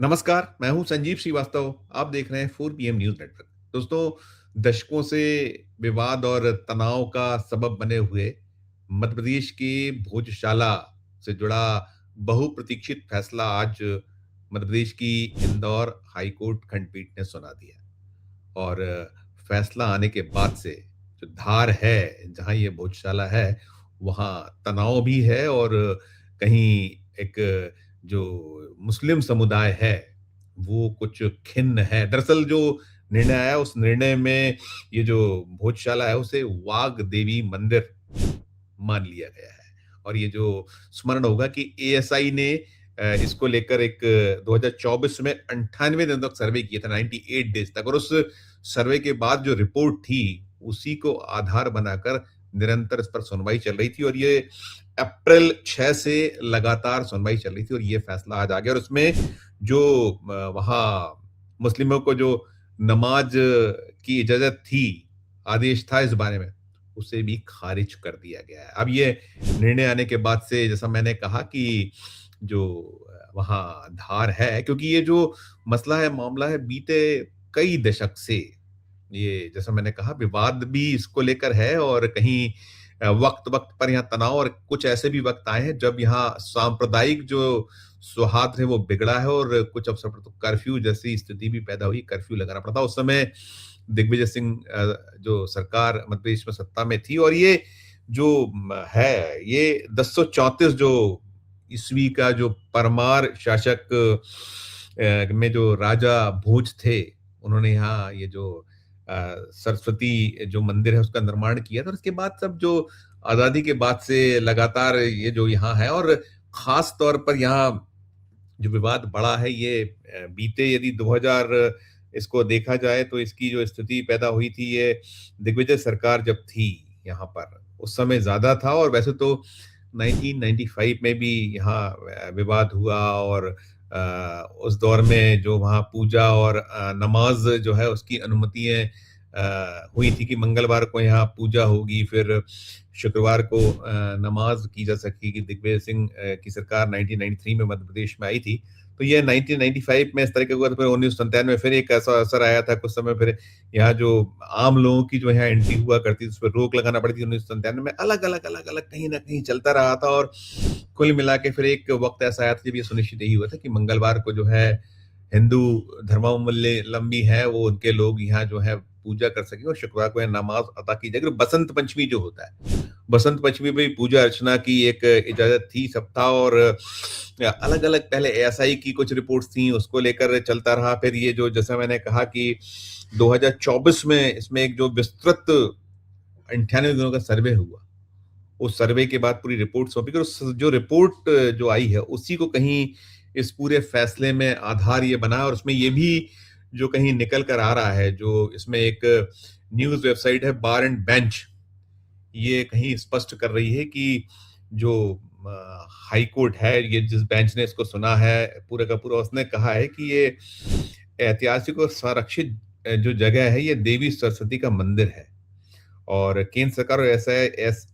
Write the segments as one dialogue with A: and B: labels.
A: नमस्कार, मैं हूं संजीव श्रीवास्तव। आप देख रहे हैं 4 PM न्यूज़ नेटवर्क। दोस्तों, दशकों से विवाद और तनाव का सबब बने हुए मध्य प्रदेश की भोजशाला से जुड़ा बहुप्रतीक्षित फैसला आज मध्य प्रदेश की इंदौर हाई कोर्ट खंडपीठ ने सुना दिया। और फैसला आने के बाद से जो धार है, जहाँ ये भोजशाला है, वहाँ तनाव भी है और कहीं एक जो मुस्लिम समुदाय है, वो कुछ खिन्न है। दरअसल जो निर्णय आया, उस निर्णय में ये जो भोजशाला है, उसे वाग देवी मंदिर मान लिया गया है। और ये जो स्मरण होगा कि एएसआई ने इसको लेकर एक 2024 में 98 दिन तक सर्वे किया था, 98 डेज तक। और उस सर्वे के बाद जो रिपोर्ट थी, उसी को आधार बनाकर निरंतर इस पर सुनवाई चल रही थी और ये अप्रैल 6 से लगातार सुनवाई चल रही थी और ये फैसला आज आ गया। और उसमें जो वहाँ मुस्लिमों को जो नमाज की इजाज़त थी, आदेश था इस बारे में, उसे भी खारिज कर दिया गया है। अब ये निर्णय आने के बाद से, जैसा मैंने कहा कि जो वहाँ धार है, क्योंकि ये जो मसला है, मामला है, बीते कई दशक से ये, जैसा मैंने कहा, विवाद भी इसको लेकर है और कहीं वक़्त-वक़्त पर यहाँ तनाव और कुछ ऐसे भी वक़्त आए हैं जब यहाँ सांप्रदायिक जो सौहार्द है वो बिगड़ा है और कुछ अवसर पर तो कर्फ्यू जैसी स्थिति भी पैदा हुई, कर्फ्यू लगाना पड़ा था। उस समय दिग्विजय सिंह जो सरकार मध्य प्रदेश में सत्ता में थी और ये जो है, ये 1034 जो ईस्वी का जो परमार शासक में जो राजा भोज थे, उन्होंने यहाँ ये जो सरस्वती जो मंदिर है उसका निर्माण किया था। और इसके बाद सब जो आज़ादी के बाद से लगातार ये जो यहाँ है और ख़ास तौर पर यहाँ जो विवाद बढ़ा है, ये बीते यदि 2000 इसको देखा जाए तो इसकी जो स्थिति पैदा हुई थी, ये दिग्विजय सरकार जब थी यहाँ पर, उस समय ज़्यादा था। और वैसे तो 1995 में भी यहाँ विवाद हुआ और उस दौर में जो वहाँ पूजा और नमाज जो है उसकी अनुमतियाँ हुई थी कि मंगलवार को यहाँ पूजा होगी, फिर शुक्रवार को नमाज की जा सकेगी। दिग्विजय सिंह की सरकार 1993 में मध्य प्रदेश में आई थी, तो ये 1995 में इस तरह का हुआ था। फिर 1997 में फिर एक ऐसा अवसर आया था, कुछ समय फिर यहाँ जो आम लोगों की जो यहाँ एंट्री हुआ करती थी, उस पर रोक लगाना पड़ी थी 1997 में। अलग-अलग कहीं न कहीं चलता रहा था और कुल मिला के फिर एक वक़्त ऐसा आया था जब ये सुनिश्चित यही हुआ था कि मंगलवार को जो है हिंदू धर्मावलंबी हैं, वो उनके लोग यहाँ जो है पूजा कर सकें और शुक्रवार को यहाँ नमाज़ अता की जाएगी। और बसंत पंचमी जो होता है, बसंत पंचमी में भी पूजा अर्चना की एक इजाज़त थी, सब था। और अलग-अलग पहले एएसआई की कुछ रिपोर्ट्स थी, उसको लेकर चलता रहा। फिर ये जो, जैसा मैंने कहा कि 2024 में इसमें एक जो विस्तृत 98 दिनों का सर्वे हुआ, उस सर्वे के बाद पूरी रिपोर्ट सौंपी गई। उस जो रिपोर्ट जो आई है, उसी को कहीं इस पूरे फैसले में आधार ये बना है। और उसमें ये भी जो कहीं निकल कर आ रहा है, जो इसमें एक न्यूज़ वेबसाइट है बार एंड बेंच, ये कहीं स्पष्ट कर रही है कि जो हाई कोर्ट है, ये जिस बेंच ने इसको सुना है पूरा का पूरा, उसने कहा है कि ये ऐतिहासिक और संरक्षित जो जगह है, ये देवी सरस्वती का मंदिर है। और केंद्र सरकार और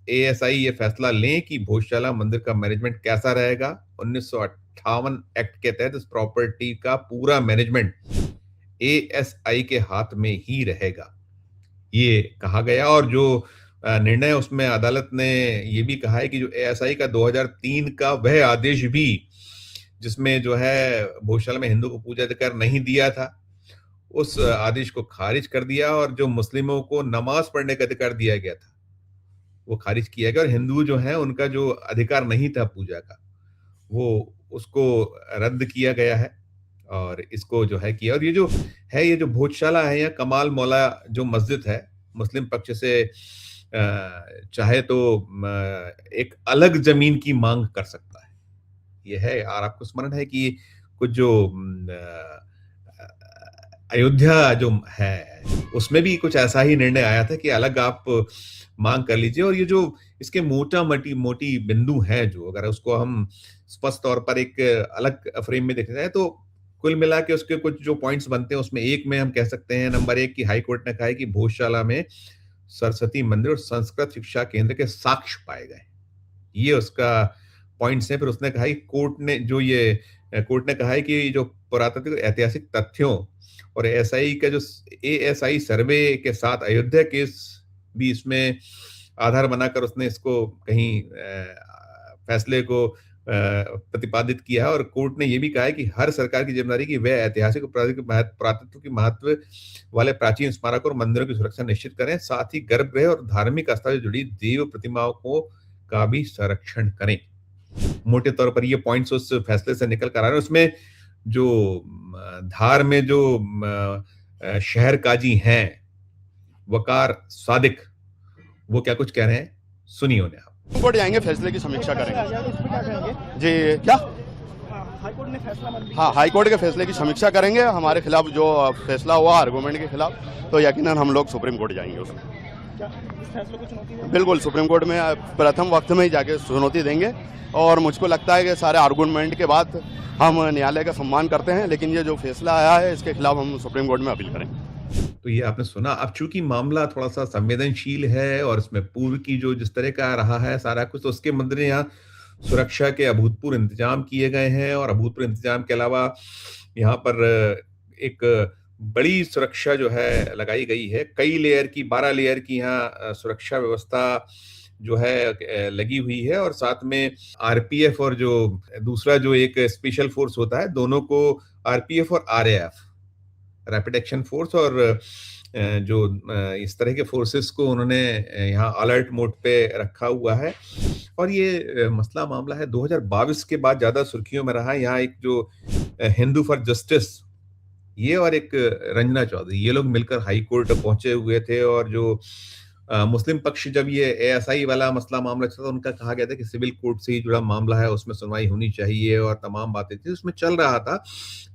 A: एएसआई ये फैसला लें कि भोजशाला मंदिर का मैनेजमेंट कैसा रहेगा। 1958 एक्ट के तहत इस प्रॉपर्टी का पूरा मैनेजमेंट एएसआई के हाथ में ही रहेगा, ये कहा गया। और जो निर्णय, उसमें अदालत ने ये भी कहा है कि जो एएसआई का 2003 का वह आदेश भी, जिसमें जो है भोजशाला में हिंदू को पूजा अधिकार नहीं दिया था, उस आदेश को खारिज कर दिया। और जो मुस्लिमों को नमाज पढ़ने का अधिकार दिया गया था, वो खारिज किया गया। और हिंदू जो है, उनका जो अधिकार नहीं था पूजा का, वो उसको रद्द किया गया है और इसको जो है किया। और ये जो है, ये जो भोजशाला है, या कमाल मौला जो मस्जिद है, मुस्लिम पक्ष से चाहे तो एक अलग जमीन की मांग कर सकता है। ये है। और आपको स्मरण है कि कुछ जो अयोध्या जो है, उसमें भी कुछ ऐसा ही निर्णय आया था कि अलग आप मांग कर लीजिए। और ये जो इसके मोटी बिंदु हैं, जो अगर उसको हम स्पष्ट तौर पर एक अलग फ्रेम में देखा जाए, तो कुल मिला के उसके कुछ जो पॉइंट्स बनते हैं, उसमें एक में हम कह सकते हैं, नंबर 1 की हाई कोर्ट ने कहा है कि भोजशाला में सरस्वती मंदिर और संस्कृत शिक्षा केंद्र के साक्ष्य पाए गए। ये उसका पॉइंट्स हैं। फिर उसने कहा कि कोर्ट ने कहा है कि जो पुरातात्विक ऐतिहासिक तथ्यों और एएसआई का जो एएसआई सर्वे के साथ अयोध्या केस भी इसमें आधार बनाकर उसने इसको कहीं फैसले को प्रतिपादित किया है और कोर्ट ने यह भी कहा है कि हर सरकार की जिम्मेदारी कि वह ऐतिहासिक और पुरातत्व की महत्व वाले प्राचीन स्मारक और मंदिरों की सुरक्षा निश्चित करें, साथ ही गर्भगृह और धार्मिक आस्था से जुड़ी देव प्रतिमाओं को का भी संरक्षण करें। मोटे तौर पर ये पॉइंट्स उस फैसले से निकल कर आ रहे हैं। उसमें जो धार में जो शहर काजी हैं वकार सादिक, वो क्या कुछ कह रहे हैं, सुनिए उन्हें आप।
B: कोर्ट जाएंगे, फैसले की समीक्षा करेंगे जी। क्या हाईकोर्ट ने फैसला मान लिया? हाँ, हाईकोर्ट के फैसले की समीक्षा करेंगे। हमारे खिलाफ जो फैसला हुआ आर्गूमेंट के खिलाफ, तो यकीनन हम लोग सुप्रीम कोर्ट जाएंगे उसमें। क्या इस फैसले को चुनौती देंगे? बिल्कुल, सुप्रीम कोर्ट में प्रथम वक्त में ही जाके चुनौती देंगे और मुझको लगता है कि सारे आर्गूमेंट के बाद हम न्यायालय का सम्मान करते हैं, लेकिन ये जो फैसला आया है इसके खिलाफ हम सुप्रीम कोर्ट में अपील करेंगे।
A: तो ये आपने सुना। अब चूंकि मामला थोड़ा सा संवेदनशील है और इसमें पूर्व की जो जिस तरह का रहा है सारा कुछ, तो उसके मद्देनजर यहाँ सुरक्षा के अभूतपूर्व इंतजाम किए गए हैं और अभूतपूर्व इंतजाम के अलावा यहाँ पर एक बड़ी सुरक्षा जो है लगाई गई है। कई लेयर की 12 लेयर की यहाँ सुरक्षा व्यवस्था जो है लगी हुई है और साथ में आरपीएफ और जो दूसरा जो एक स्पेशल फोर्स होता है, दोनों को आरपीएफ और आरएएफ रैपिड एक्शन फोर्स और जो इस तरह के फोर्सेस को उन्होंने यहाँ अलर्ट मोड पे रखा हुआ है। और ये मसला मामला है 2022 के बाद ज्यादा सुर्खियों में रहा। यहाँ एक जो हिंदू फॉर जस्टिस, ये और एक रंजना चौधरी, ये लोग मिलकर हाई कोर्ट पहुंचे हुए थे और जो मुस्लिम पक्ष जब ये एएसआई वाला मसला मामला चला, उनका कहा गया था कि सिविल कोर्ट से ही जुड़ा मामला है, उसमें सुनवाई होनी चाहिए और तमाम बातें थी उसमें चल रहा था।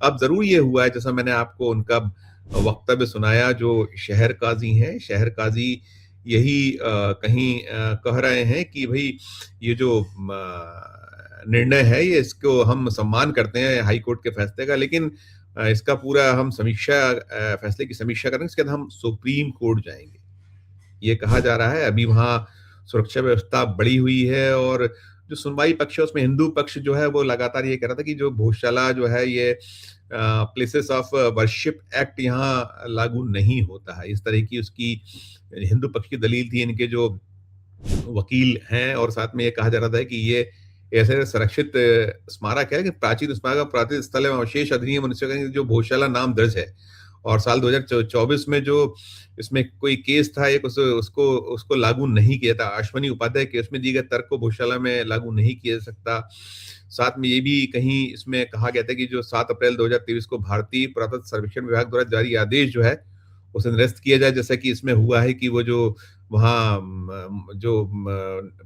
A: अब जरूर ये हुआ है, जैसा मैंने आपको उनका वक्तव्य सुनाया, जो शहर काजी हैं, शहर काजी यही कहीं कह रहे हैं कि भाई ये जो निर्णय है ये इसको हम सम्मान करते हैं हाई कोर्ट के फैसले का, लेकिन इसका पूरा हम फैसले की समीक्षा करेंगे, इसके बाद हम सुप्रीम कोर्ट जाएंगे, ये कहा जा रहा है। अभी वहां सुरक्षा व्यवस्था बढ़ी हुई है और जो सुनवाई पक्ष है उसमें हिंदू पक्ष जो है वो लगातार ये कह रहा था कि जो भोजशाला जो है ये प्लेसेस ऑफ वर्शिप एक्ट यहाँ लागू नहीं होता है, इस तरह की उसकी हिंदू पक्ष की दलील थी इनके जो वकील हैं। और साथ में ये कहा जा रहा था कि ये ऐसे संरक्षित स्मारक है कि प्राचीन स्मारक प्राचीन स्थल एवं अवशेष अधिनियम 1991 जो भोजशाला नाम दर्ज है और साल 2024 में जो इसमें कोई केस था एक उसको लागू नहीं किया था। अश्वनी उपाध्याय केस में दिए गए तर्क को भोजशाला में लागू नहीं किया जा सकता। साथ में ये भी कहीं इसमें कहा गया था कि जो 7 अप्रैल 2023 को भारतीय पुरातत्व सर्वेक्षण विभाग द्वारा जारी आदेश जो है उसे निरस्त किया जाए, जैसा कि इसमें हुआ है कि वो जो वहाँ जो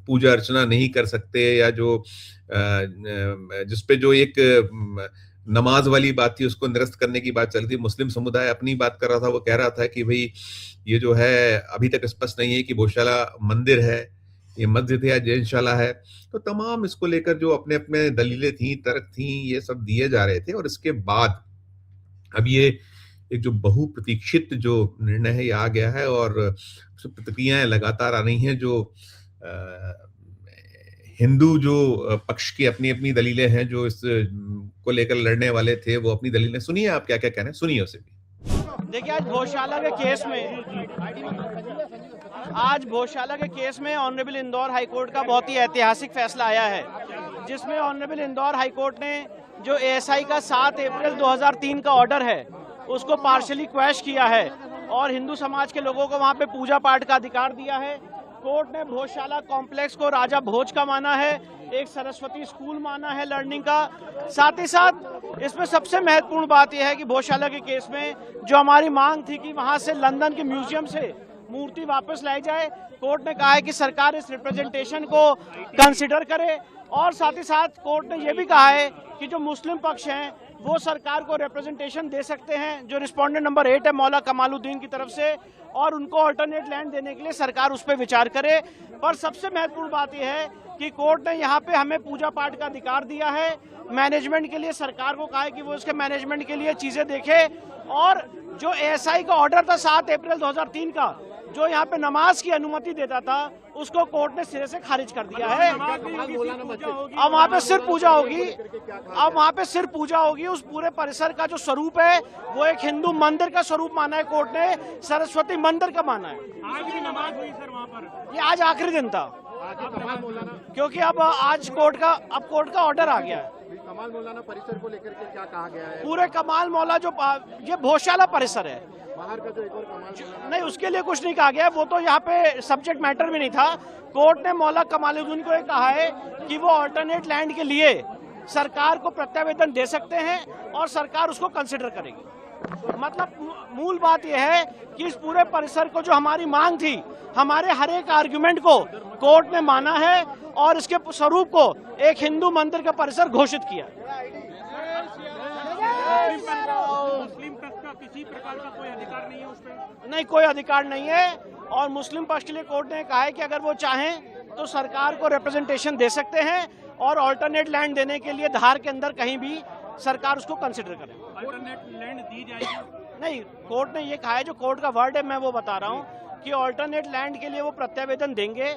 A: पूजा अर्चना नहीं कर सकते या जो जिसपे जो एक नमाज वाली बात थी उसको निरस्त करने की बात चल रही थी। मुस्लिम समुदाय अपनी बात कर रहा था, वो कह रहा था कि भाई ये जो है अभी तक स्पष्ट नहीं है कि भोजशाला मंदिर है, ये मस्जिद है या जैनशाला है। तो तमाम इसको लेकर जो अपने अपने दलीलें थी, तर्क थी, ये सब दिए जा रहे थे। और इसके बाद अब ये एक जो बहुप्रतीक्षित जो निर्णय है ये आ गया है और प्रतिक्रियाएं लगातार आ रही हैं। जो हिंदू जो पक्ष की अपनी अपनी दलीलें हैं, जो इस को लेकर लड़ने वाले थे वो अपनी दलीलें, सुनिए आप क्या क्या कह रहे हैं, सुनिए उसे भी।
C: देखिए, आज भोजशाला के केस में ऑनरेबल इंदौर हाई कोर्ट का बहुत ही ऐतिहासिक फैसला आया है, जिसमें ऑनरेबल इंदौर हाई कोर्ट ने जो एएसआई का 7 अप्रैल 2003 का ऑर्डर है उसको पार्शली क्वैश किया है और हिंदू समाज के लोगों को वहां पे पूजा पाठ का अधिकार दिया है। कोर्ट ने भोजशाला कॉम्प्लेक्स को राजा भोज का माना है, एक सरस्वती स्कूल माना है लर्निंग का। साथ ही साथ इसमें सबसे महत्वपूर्ण बात यह है कि भोजशाला के केस में जो हमारी मांग थी कि वहां से लंदन के म्यूजियम से मूर्ति वापस लाई जाए, कोर्ट ने कहा है कि सरकार इस रिप्रेजेंटेशन को कंसिडर करे। और साथ ही साथ कोर्ट ने यह भी कहा है कि जो मुस्लिम पक्ष हैं वो सरकार को रिप्रेजेंटेशन दे सकते हैं, जो रिस्पोंडेंट नंबर 8 है मौला कमालुद्दीन की तरफ से, और उनको अल्टरनेट लैंड देने के लिए सरकार उस पर विचार करे। पर सबसे महत्वपूर्ण बात यह है कि कोर्ट ने यहाँ पे हमें पूजा पाठ का अधिकार दिया है। मैनेजमेंट के लिए सरकार को कहा है कि वो इसके मैनेजमेंट के लिए चीजें देखे। और जो एएसआई का ऑर्डर था 7 अप्रैल 2003 का, जो यहाँ पे नमाज की अनुमति देता था, उसको कोर्ट ने सिरे से खारिज कर दिया है। अब वहाँ पे सिर्फ पूजा होगी, उस पूरे परिसर का जो स्वरूप है वो एक हिंदू मंदिर का स्वरूप माना है कोर्ट ने, सरस्वती मंदिर का माना है।
D: आज भी नमाज हुई सर वहाँ पर?
C: ये आज आखिरी दिन था, क्योंकि अब आज कोर्ट का ऑर्डर आ गया है।
E: कमाल मौलाना परिसर को लेकर के क्या कहा गया है?
C: पूरे कमाल मौला जो ये भोजशाला परिसर है,
E: बाहर का जो एक और कमाल मौलाना
C: नहीं उसके लिए कुछ नहीं कहा गया, वो तो यहाँ पे सब्जेक्ट मैटर भी नहीं था। कोर्ट ने मौला कमालुद्दीन को ये कहा है कि वो अल्टरनेट लैंड के लिए सरकार को प्रत्यावेदन दे सकते हैं और सरकार उसको कंसिडर करेगी। मतलब मूल बात यह है कि इस पूरे परिसर को जो हमारी मांग थी, हमारे हर एक आर्गुमेंट को कोर्ट ने माना है और इसके स्वरूप को एक हिंदू मंदिर का परिसर घोषित किया।
D: मुस्लिम पक्ष का किसी प्रकार का कोई अधिकार नहीं है उस पर?
C: नहीं, कोई अधिकार नहीं है। और मुस्लिम पक्ष के लिए कोर्ट ने कहा है कि अगर वो चाहें तो सरकार को रिप्रेजेंटेशन दे सकते हैं और ऑल्टरनेट लैंड देने के लिए धार के अंदर कहीं भी सरकार उसको कंसिडर करे।
D: अल्टरनेट लैंड दी जाएगी?
C: नहीं, कोर्ट ने ये कहा है, जो कोर्ट का वर्ड है मैं वो बता रहा हूँ कि ऑल्टरनेट लैंड के लिए वो प्रत्यावेदन देंगे,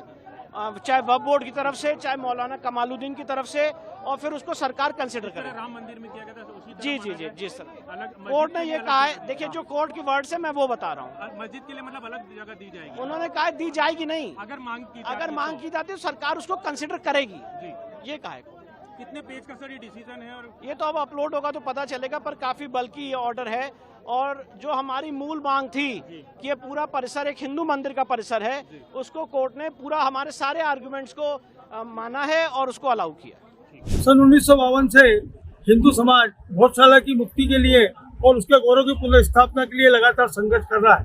C: चाहे वक्फ बोर्ड की तरफ से, चाहे मौलाना कमालुद्दीन की तरफ से, और फिर उसको सरकार कंसिडर करे।
D: राम मंदिर में किया गया था उसी तरह
C: जी
D: बनाया
C: जी जी जी सर,
D: अलग
C: कोर्ट ने
D: मस्जिद
C: ये
D: के
C: कहा
D: अलग
C: है। देखिए, जो कोर्ट की वर्ड से मैं वो बता रहा हूँ,
D: मस्जिद के लिए मतलब अलग जगह दी जाएगी?
C: उन्होंने कहा दी जाएगी नहीं,
D: अगर मांग की
C: अगर
D: जाती
C: मांग
D: तो?
C: की जाती है तो सरकार उसको कंसिडर करेगी,
D: जी।
C: ये कहा है।
D: कितने पेज का सर ये डिसीजन है? और
C: ये तो अब अपलोड होगा तो पता चलेगा, पर काफी बल्कि ये ऑर्डर है। और जो हमारी मूल मांग थी कि ये पूरा परिसर एक हिंदू मंदिर का परिसर है, उसको कोर्ट ने पूरा हमारे सारे आर्गुमेंट्स को माना है और उसको अलाउ किया।
F: सन 1952 से हिंदू समाज भोजशाला की मुक्ति के लिए और उसके गौरव की पुनर्स्थापना के लिए लगातार संघर्ष कर रहा है।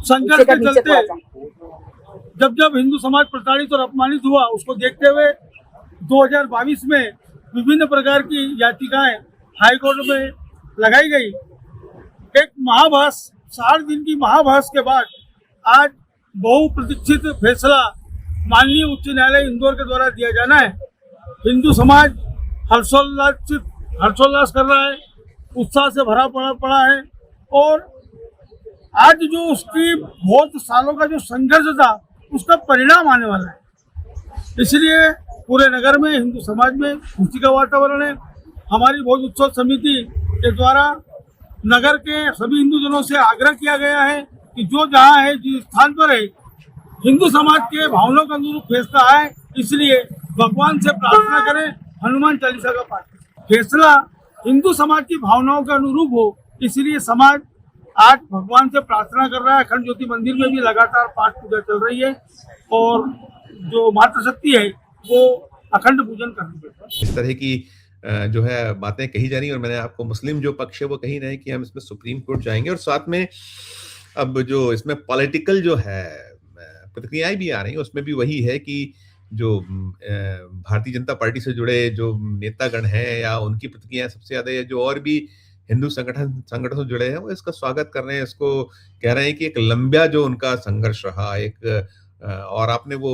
F: संघर्ष के चलते जब हिंदू समाज प्रताड़ित और अपमानित हुआ, उसको देखते हुए 2022 में विभिन्न प्रकार की याचिकाएं हाईकोर्ट में लगाई गई। एक महाबहस, 60 दिन की महाबहस के बाद आज बहुप्रतीक्षित फैसला माननीय उच्च न्यायालय इंदौर के द्वारा दिया जाना है। हिंदू समाज हर्षोल्लास कर रहा है, उत्साह से भरा पड़ा है और आज जो उसकी बहुत सालों का जो संघर्ष था उसका परिणाम आने वाला है। इसलिए पूरे नगर में, हिंदू समाज में खुशी का वातावरण है। हमारी भोज उत्सव समिति के द्वारा नगर के सभी हिंदूजनों से आग्रह किया गया है कि जो जहाँ है, जिस स्थान पर है, हिंदू समाज के भावनाओं का अनुरूप फैसला है, इसलिए भगवान से प्रार्थना करें, हनुमान चालीसा का पाठ करें। फैसला हिंदू समाज की भावनाओं के अनुरूप हो, इसलिए समाज आज भगवान से प्रार्थना कर रहा है। अखंड ज्योति मंदिर में भी लगातार पाठ पूजा चल रही है और जो मातृशक्ति है वो अखंड पूजन कर रही है।
A: इस तरह की जो है बातें कही जा रही हैं और मैंने आपको मुस्लिम जो पक्ष है वो कही रहे कि हम इसमें सुप्रीम कोर्ट जाएंगे और साथ में अब जो इसमें पॉलिटिकल जो है प्रतिक्रियाएं भी आ रही हैं, उसमें भी वही है कि जो भारतीय जनता पार्टी से जुड़े जो नेतागण हैं या उनकी प्रतिक्रियाएं सबसे ज्यादा है, जो और भी हिंदू संगठन से जुड़े हैं वो इसका स्वागत कर रहे हैं। इसको कह रहे हैं कि एक लंबा जो उनका संघर्ष रहा एक, और आपने वो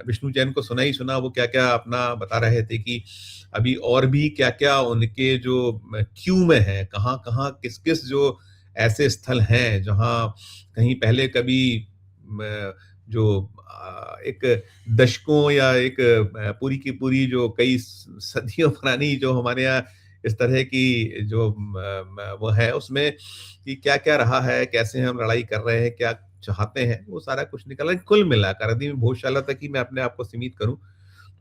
A: विष्णु जैन को सुना ही सुना, वो क्या क्या अपना बता रहे थे कि अभी और भी क्या क्या उनके जो क्यू में है, कहाँ कहाँ किस किस जो ऐसे स्थल हैं जहाँ कहीं पहले कभी जो एक दशकों या एक पूरी की पूरी जो कई सदियों पुरानी जो हमारे यहाँ इस तरह की जो वो है उसमें कि क्या क्या रहा है, कैसे हम लड़ाई कर रहे हैं, क्या चाहते हैं, वो सारा कुछ निकला। कुल मिलाकर यदि मैं भोजशाला तक ही मैं अपने आप को सीमित करूं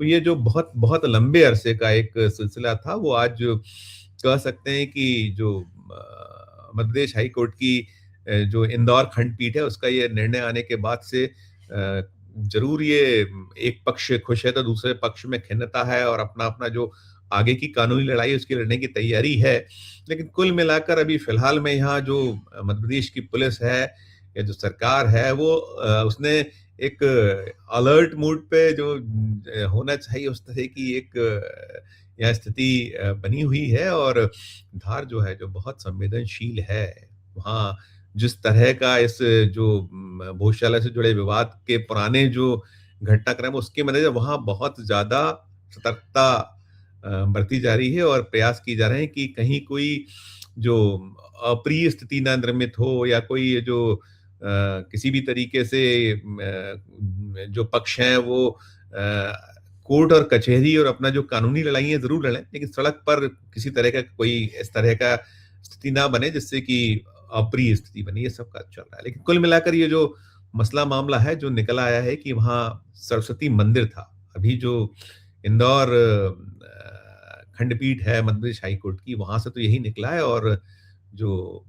A: तो ये जो बहुत बहुत लंबे अरसे का एक सिलसिला था वो आज कह सकते हैं कि जो मध्य प्रदेश हाई कोर्ट की जो इंदौर खंडपीठ है उसका ये निर्णय आने के बाद से जरूर ये एक पक्ष खुश है तो दूसरे पक्ष में खिन्नता है और अपना अपना जो आगे की कानूनी लड़ाई उसकी लड़ने की तैयारी है। लेकिन कुल मिलाकर अभी फिलहाल में यहाँ जो मध्य प्रदेश की पुलिस है या जो सरकार है वो उसने एक अलर्ट मूड पे जो होना चाहिए उस तरह की एक यहाँ स्थिति बनी हुई है और धार जो है जो बहुत संवेदनशील है, वहाँ जिस तरह का इस जो भोजशाला से जुड़े विवाद के पुराने जो घटनाक्रम उसके मद्देनजर वहाँ बहुत ज्यादा सतर्कता बरती जा रही है और प्रयास किए जा रहे हैं कि कहीं कोई जो अप्रिय स्थिति ना निर्मित हो या कोई जो किसी भी तरीके से जो पक्ष हैं वो कोर्ट और कचहरी और अपना जो कानूनी लड़ाइयाँ ज़रूर लड़ें, लेकिन सड़क पर किसी तरह का कोई इस तरह का स्थिति ना बने जिससे कि अप्रिय स्थिति बनी। ये सब का चल रहा है, लेकिन कुल मिलाकर ये जो मसला मामला है जो निकल आया है कि वहाँ सरस्वती मंदिर था। अभी जो इंदौर खंडपीठ है मध्य प्रदेश हाई कोर्ट की, वहां से तो यही निकला है, और जो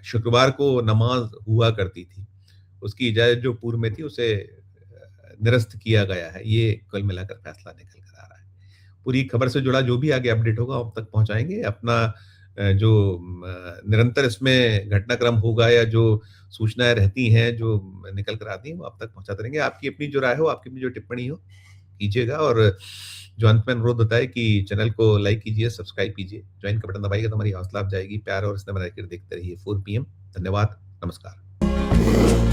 A: शुक्रवार को नमाज हुआ करती थी उसकी इजाजत जो पूर्व में थी उसे निरस्त किया गया है। ये कुल मिलाकर फैसला निकल कर आ रहा है। पूरी खबर से जुड़ा जो भी आगे अपडेट होगा आप तक पहुंचाएंगे। अपना जो निरंतर इसमें घटनाक्रम होगा या जो सूचनाएं रहती हैं जो निकल कर आती हैं वो आप तक पहुंचाते रहेंगे। आपकी अपनी जो राय हो, आपकी अपनी जो टिप्पणी हो कीजिएगा, और जो अंत में अनुरोध होता है कि चैनल को लाइक कीजिए, सब्सक्राइब कीजिए, ज्वाइन का बटन दबाइएगा तो हमारी हौसला अफजाई जाएगी। प्यार और स्नेह बनाकर देखते रहिए 4 PM। धन्यवाद, नमस्कार।